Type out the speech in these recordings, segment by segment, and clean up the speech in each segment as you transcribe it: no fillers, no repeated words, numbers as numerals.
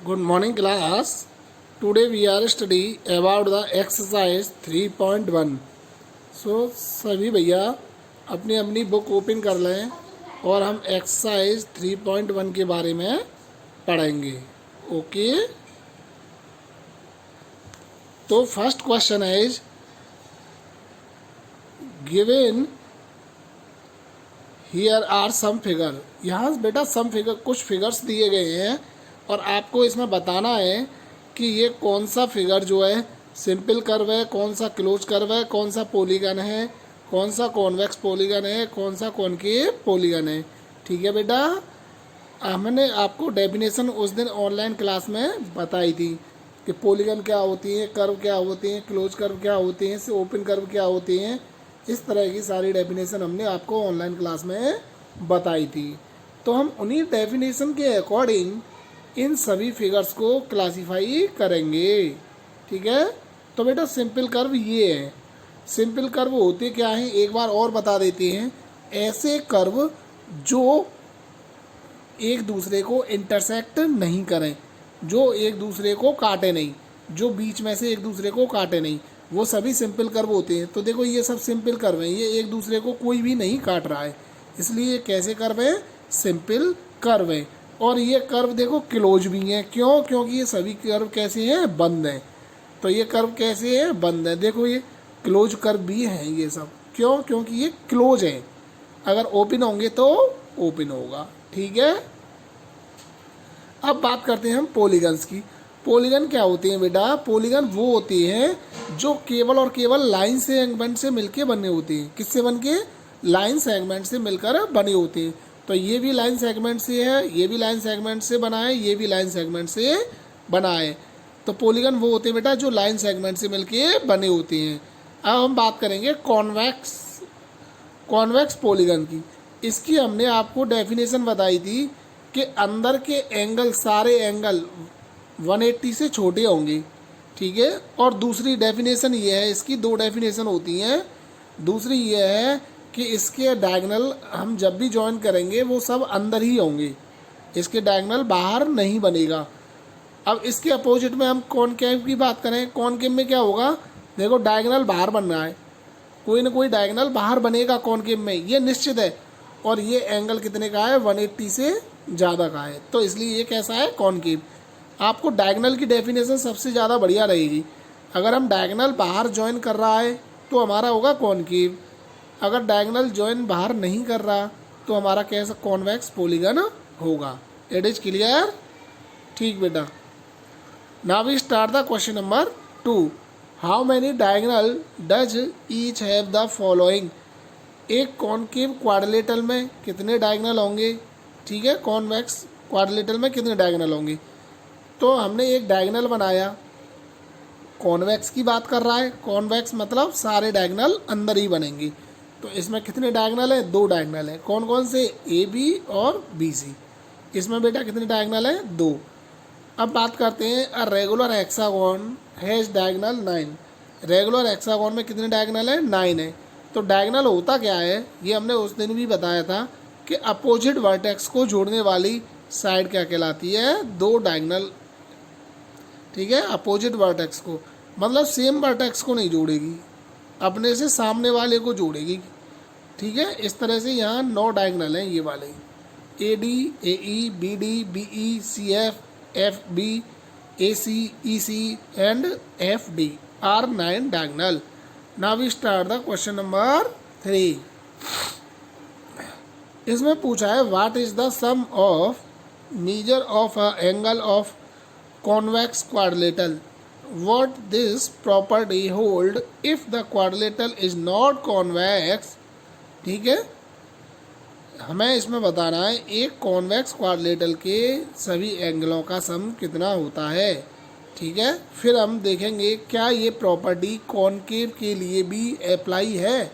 Good morning class. Today we are study about the exercise 3.1. So सभी भैया अपनी अपनी बुक ओपन कर लें और हम एक्सरसाइज 3.1 के बारे में पढ़ेंगे. ओके, तो फर्स्ट क्वेश्चन है given here are some figure. यहाँ बेटा सम फिगर कुछ फिगर्स दिए गए हैं और आपको इसमें बताना है कि ये कौन सा फिगर जो है सिंपल कर्व है, कौन सा क्लोज कर्व है, कौन सा पॉलीगन है, कौन सा कॉन्वेक्स पॉलीगन है, कौन सा कॉनकेव पॉलीगन है. ठीक है बेटा, हमने आपको डेफिनेशन उस दिन ऑनलाइन क्लास में बताई थी कि पॉलीगन क्या होती है, कर्व क्या होती हैं, क्लोज कर्व क्या होते हैं, ओपन कर्व क्या होते हैं. इस तरह की सारी डेफिनेशन हमने आपको ऑनलाइन क्लास में बताई थी. तो हम उन्हीं डेफिनेशन के अकॉर्डिंग इन सभी फिगर्स को क्लासीफाई करेंगे. ठीक है, तो बेटा सिंपल कर्व ये है. सिंपल कर्व होते क्या हैं एक बार और बता देते हैं. ऐसे कर्व जो एक दूसरे को इंटरसेक्ट नहीं करें, जो एक दूसरे को काटे नहीं, जो बीच में से एक दूसरे को काटे नहीं, वो सभी सिंपल कर्व होते हैं. तो देखो ये सब सिंपल कर्व हैं, ये एक दूसरे को कोई भी नहीं काट रहा है, इसलिए कैसे कर्व है, सिंपल कर्व है. और ये कर्व देखो क्लोज भी हैं. क्यों? क्योंकि ये सभी कर्व कैसे हैं, बंद हैं. तो ये कर्व कैसे है, बंद है. देखो ये क्लोज कर्व भी हैं ये सब. क्यों? क्योंकि ये क्लोज है. अगर ओपन होंगे तो ओपन होगा. ठीक है, अब बात करते हैं हम पॉलीगन्स की. पॉलीगन क्या होते हैं बेटा? पॉलीगन वो होते हैं जो केवल और केवल लाइन सेगमेंट से मिलके बने होते हैं. किससे बन के? लाइन सेगमेंट से मिलकर बने होते हैं. तो ये भी लाइन सेगमेंट से है, ये भी लाइन सेगमेंट से बना है, ये भी लाइन सेगमेंट से बना है. तो पॉलीगन वो होते हैं बेटा जो लाइन सेगमेंट से मिलके बने होते हैं. अब हम बात करेंगे कॉन्वेक्स पॉलीगन की. इसकी हमने आपको डेफिनेशन बताई थी कि अंदर के एंगल, सारे एंगल 180 से छोटे होंगे. ठीक है, और दूसरी डेफिनेशन ये है, इसकी दो डेफिनेशन होती हैं. दूसरी ये है कि इसके डायगोनल हम जब भी ज्वाइन करेंगे वो सब अंदर ही होंगे, इसके डायगोनल बाहर नहीं बनेगा. अब इसके अपोजिट में हम कॉनकेव की बात करें. कॉनकेव में क्या होगा? देखो डायगोनल बाहर बन रहा है, कोई ना कोई डायगोनल बाहर बनेगा कॉनकेव में, ये निश्चित है. और ये एंगल कितने का है? 180 से ज़्यादा का है. तो इसलिए ये कैसा है? कॉनकेव. आपको डायगोनल की डेफिनेशन सबसे ज़्यादा बढ़िया रहेगी. अगर हम डायगोनल बाहर ज्वाइन कर रहा है तो हमारा होगा कॉनकेव. अगर डायगोनल ज्वाइन बाहर नहीं कर रहा तो हमारा कैसा? कॉन्वेक्स पॉलीगन होगा. It is clear? ठीक बेटा. Now we start the question number 2. How many diagonal does each have the following. एक कॉनकेव क्वाड्रिलेटरल में कितने डायगोनल होंगे? ठीक है, कॉन्वेक्स क्वाड्रिलेटरल में कितने डायगोनल होंगे? तो हमने एक डायगोनल बनाया, कॉन्वेक्स की बात कर रहा है. कॉन्वेक्स मतलब सारे डायगोनल अंदर ही बनेंगे. तो इसमें कितने डायगोनल हैं? 2 डायगोनल हैं. कौन कौन से? ए बी और बी सी. इसमें बेटा कितने डायगोनल हैं? 2. अब बात करते हैं a regular hexagon has diagonal 9. Regular hexagon में कितने डायगोनल हैं? 9 है. तो डायगोनल होता क्या है, ये हमने उस दिन भी बताया था कि अपोजिट वर्टेक्स को जोड़ने वाली साइड क्या कहलाती है? 2 डायगोनल. ठीक है, अपोजिट वर्टेक्स को मतलब सेम वर्टेक्स को नहीं जोड़ेगी, अपने से सामने वाले को जोड़ेगी. ठीक है, इस तरह से यहाँ 9 डायगोनल हैं ये वाले. A D, A E, B D, B E, C F, F B, A C, E C and F D are 9 diagonal. Now we start the question number 3. इसमें पूछा है what is the sum of measure of a angle of convex quadrilateral. What this property hold if the quadrilateral is not convex. ठीक है, हमें इसमें बताना है एक कॉन्वेक्स क्वाड्रिलेटरल के सभी एंगलों का सम कितना होता है. ठीक है, फिर हम देखेंगे क्या ये प्रॉपर्टी कॉनकेव के लिए भी अप्लाई है,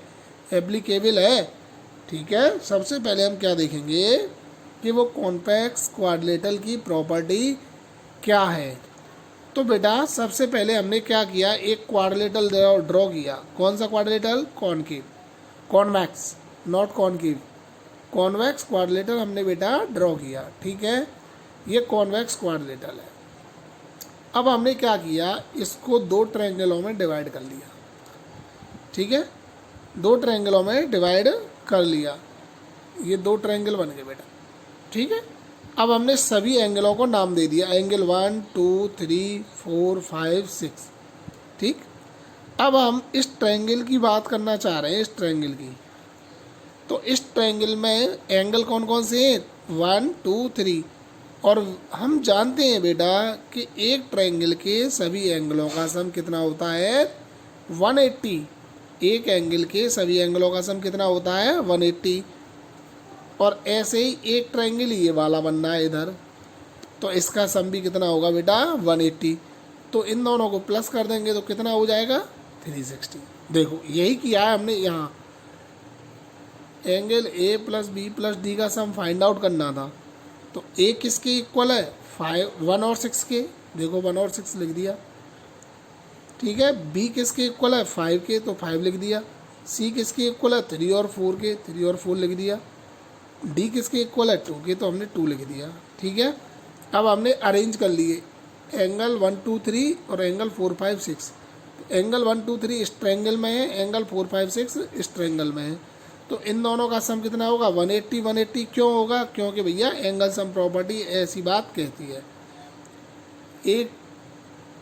एप्लीकेबल है. ठीक है, सबसे पहले हम क्या देखेंगे कि वो कॉन्वेक्स क्वाड्रिलेटरल की प्रॉपर्टी क्या है. तो बेटा सबसे पहले हमने क्या किया, एक क्वाड्रिलेटरल ड्रॉ किया. कौन सा quadrilateral? Concave, convex not concave. Convex quadrilateral हमने बेटा ड्रॉ किया. ठीक है, ये कॉन्वेक्स क्वाड्रिलेटरल है. अब हमने क्या किया, इसको दो ट्रायंगलों में डिवाइड कर लिया, ठीक है, दो ट्रायंगलों में डिवाइड कर लिया, ये दो ट्रायंगल बन गए बेटा, ठीक है। अब हमने सभी एंगलों को नाम दे दिया, एंगल 1 2 3 4 5 6, ठीक। अब हम इस ट्रायंगल की बात करना चाह रहे हैं, इस ट्रायंगल की। तो इस ट्रायंगल में एंगल कौन कौन से हैं, 1 2 3, और हम जानते हैं बेटा कि एक ट्रायंगल के सभी एंगलों का सम कितना होता है, 180। एक एंगल के सभी एंगलों का सम कितना होता है, 180। और ऐसे ही एक ट्रायंगल ये वाला बनना है इधर, तो इसका सम भी कितना होगा बेटा, 180। तो इन दोनों को प्लस कर देंगे तो कितना हो जाएगा, 360। देखो यही किया है हमने यहाँ, angle A plus B plus D का सम फाइंड आउट करना था। तो ए किसके इक्वल है, 1 और 6 के, देखो 1 और 6 लिख दिया, ठीक है। बी किसके इक्वल है, 5 के, तो 5 लिख दिया। सी किसके इक्वल है, 3 और 4 के, 3 और 4 लिख दिया। डी किसके इक्वल है, 2 के, तो हमने 2 लिख दिया, ठीक है। अब हमने अरेंज कर लिए एंगल 1 2 3 और एंगल 4 5 6। एंगल 1 2 3 इस ट्रायंगल में है, एंगल 4 5 6 इस ट्रायंगल में है। तो इन दोनों का सम कितना होगा, 180 180। क्यों होगा, क्योंकि भैया एंगल सम प्रॉपर्टी ऐसी बात कहती है, एक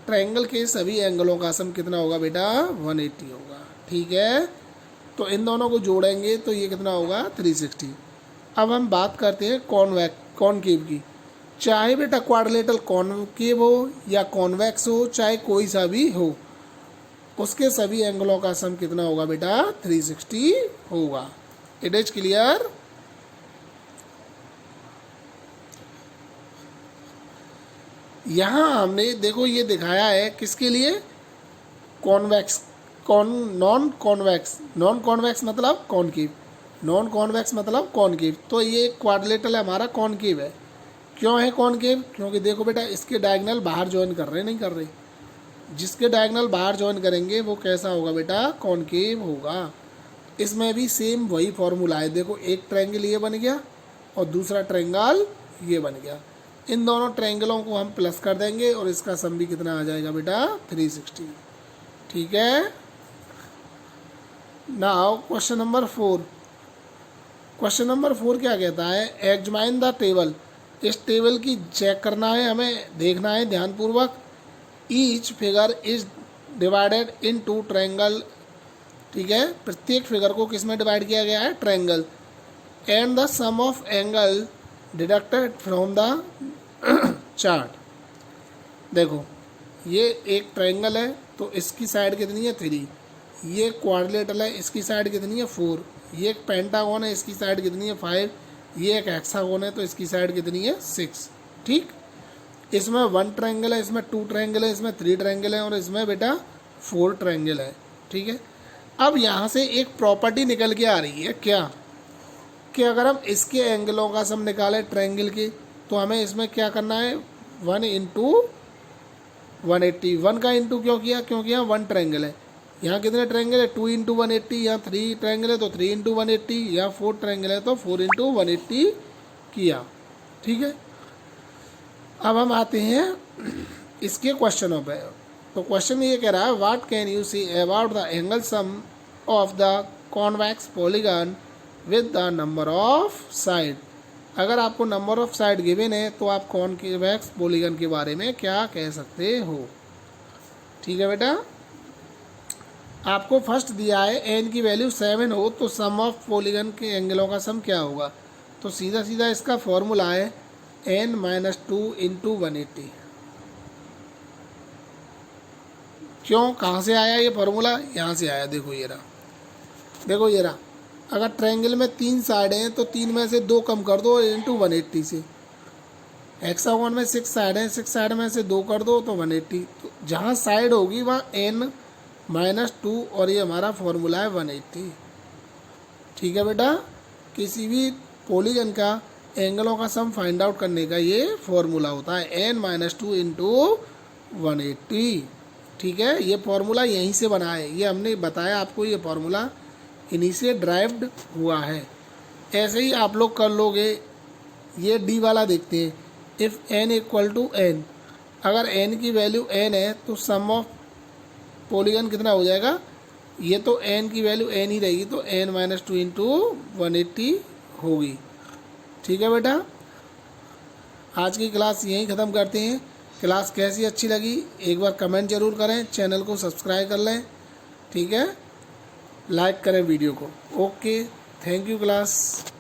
ट्रायंगल के सभी एंगलों का सम कितना होगा बेटा, 180 होगा, ठीक है। तो इन दोनों को जोड़ेंगे तो ये कितना होगा, 360। अब हम बात करते हैं कॉनकेव की। चाहे बेटा क्वाड्रिलेटरल कॉनकेव हो या कॉन्वेक्स हो, चाहे कोई सा भी हो, उसके सभी एंगलों का सम कितना होगा बेटा, 360 होगा। It is clear. यहाँ हमने देखो ये दिखाया है किसके लिए, कॉन्वेक्स, नॉन कॉन्वेक्स मतलब कॉनकेव, नॉन कॉन्वेक्स मतलब कॉनकेव। तो ये क्वाड्रिलेटरल हमारा कॉनकेव है। क्यों है कॉनकेव, क्योंकि देखो बेटा इसके डायगोनल बाहर ज्वाइन कर रहे नहीं कर रहे, जिसके डायगोनल बाहर ज्वाइन करेंगे वो कैसा होगा बेटा, कॉनकेव होगा। इसमें भी सेम वही फॉर्मूला है, देखो एक ट्रायंगल ये बन गया और दूसरा ट्रायंगल ये बन गया। इन दोनों ट्रायंगलों को हम प्लस कर देंगे और इसका सम भी कितना आ जाएगा बेटा, 360, ठीक है। Now question number 4। Question number 4 क्या कहता है, एग्जामिन द टेबल। इस टेबल की चेक करना है, हमें देखना है ध्यानपूर्वक। Each figure is divided in 2 triangle, ठीक है। प्रत्येक फिगर को किस में डिवाइड किया गया है, triangle. And the sum of angle deducted from the chart. देखो ये एक ट्रायंगल है तो इसकी साइड कितनी है, 3। ये क्वाड्रिलेटरल है, इसकी साइड कितनी है, 4। ये एक पेंटागन है, इसकी साइड कितनी है, 5। ये एक हेक्सागन है तो इसकी साइड कितनी है, 6, ठीक। इसमें 1 ट्रायंगल है, इसमें 2 ट्रायंगल है, इसमें 3 ट्रायंगल है और इसमें बेटा 4 ट्रायंगल है, ठीक है। अब यहाँ से एक प्रॉपर्टी निकल के आ रही है, क्या कि अगर हम इसके एंगलों का सम निकालें ट्रायंगल के, तो हमें इसमें क्या करना है, 1 इंटू 180। 1 का इंटू क्यों किया, क्योंकि यहाँ 1 ट्रायंगल है। यहाँ कितने ट्रायंगल है, 2 इंटू 180। यहाँ 3 ट्रायंगल है तो 3 इंटू 180। यहाँ 4 ट्रायंगल है तो 4 इंटू 180 किया, ठीक है। अब हम आते हैं इसके क्वेश्चनों पे। तो क्वेश्चन ये कह रहा है, what can you see about the angle sum of the convex polygon with the number of side. अगर आपको नंबर ऑफ साइड गिवन है तो आप कॉन्वेक्स पॉलीगन के बारे में क्या कह सकते हो, ठीक है बेटा। आपको फर्स्ट दिया है एन की वैल्यू 7 हो तो सम ऑफ पॉलीगन के एंगलों का सम क्या होगा। तो सीधा सीधा इसका फॉर्मूला है n-2 इंटू 180। क्यों, कहाँ से आया ये फार्मूला, यहाँ से आया। देखो ये रहा, देखो ये रहा। अगर ट्रायंगल में 3 साइड हैं तो 3 में से 2 कम कर दो इंटू 180 से। हेक्सागोन में 6 साइड हैं, 6 साइड में से 2 कर दो तो 180। तो जहाँ साइड होगी वहाँ n-2 और ये हमारा फॉर्मूला है 180, ठीक है बेटा। किसी भी पॉलीगन का एंगलों का सम फाइंड आउट करने का ये फॉर्मूला होता है n-2 इंटू 180, ठीक है। ये फॉर्मूला यहीं से बना है, ये हमने बताया आपको, ये फॉर्मूला इन्हीं से ड्राइव्ड हुआ है। ऐसे ही आप लोग कर लोगे। ये डी वाला देखते हैं, if n equal to n, अगर n की वैल्यू n है तो सम ऑफ पॉलीगन कितना हो जाएगा, ये तो n की वैल्यू n ही रहेगी तो n-2 इंटू 180 होगी। ठीक है बेटा, आज की क्लास यहीं ख़त्म करते हैं। क्लास कैसी अच्छी लगी एक बार कमेंट ज़रूर करें, चैनल को सब्सक्राइब कर लें, ठीक है, लाइक करें वीडियो को। Okay, thank you class.